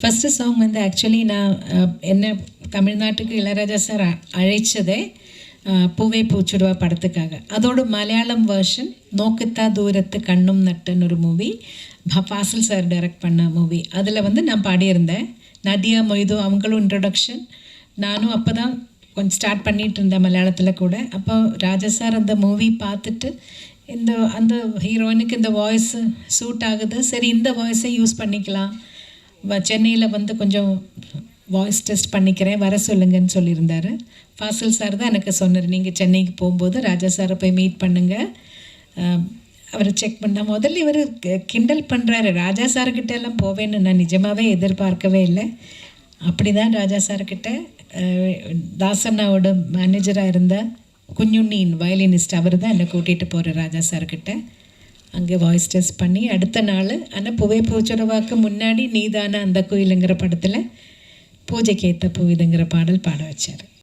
First song வந்து actually நான் என்ன தமிழ்நாட்டுக்கு இளையராஜா சார் அழைச்சதே பூவே பூச்சுடுவா படத்துக்காக. அதோட மலையாளம் வேர்ஷன் நோக்குத்தா தூரத்து கண்ணும் நட்டுன்னு ஒரு மூவி ஃபாசில் சார் டைரக்ட் பண்ண மூவி. அதில் வந்து நான் பாடியிருந்தேன். நதியா மொய்தோ அவங்களும் இன்ட்ரொடக்ஷன். நானும் அப்போ தான் கொஞ்சம் ஸ்டார்ட் பண்ணிகிட்டு இருந்தேன் மலையாளத்தில் கூட. அப்போ ராஜா சார் அந்த மூவி பார்த்துட்டு அந்த ஹீரோயினுக்கு இந்த வாய்ஸு சூட் ஆகுது, சரி இந்த வாய்ஸை யூஸ் பண்ணிக்கலாம், சென்னையில் வந்து கொஞ்சம் வாய்ஸ் டெஸ்ட் பண்ணிக்கிறேன், வர சொல்லுங்கன்னு சொல்லியிருந்தார். ஃபாசில் சார் தான் எனக்கு சொன்னார், நீங்கள் சென்னைக்கு போகும்போது ராஜா சாரை போய் மீட் பண்ணுங்கள், அவரை செக் பண்ணால். முதல்ல இவர் கிண்டல் பண்ணுறாரு, ராஜா சார்கிட்ட எல்லாம் போவேன்னு நான் நிஜமாகவே எதிர்பார்க்கவே இல்லை. அப்படி தான் ராஜா சார்கிட்ட தாசண்ணாவோட மேனேஜராக இருந்த குஞ்சுண்ணின் வயலினிஸ்ட் அவர் தான் என்னை கூட்டிகிட்டு போகிற ராஜா சார்கிட்ட. அங்கே வாய்ஸ் டெஸ்ட் பண்ணி அடுத்த நாள், ஆனால் பூவே பூச்சுடுவாக்கு முன்னாடி நீதான அந்த கோயிலுங்கிற படத்தில் பூஜைக்கு ஏற்ற பூ இதுங்கிற பாடல் பாட வச்சார்.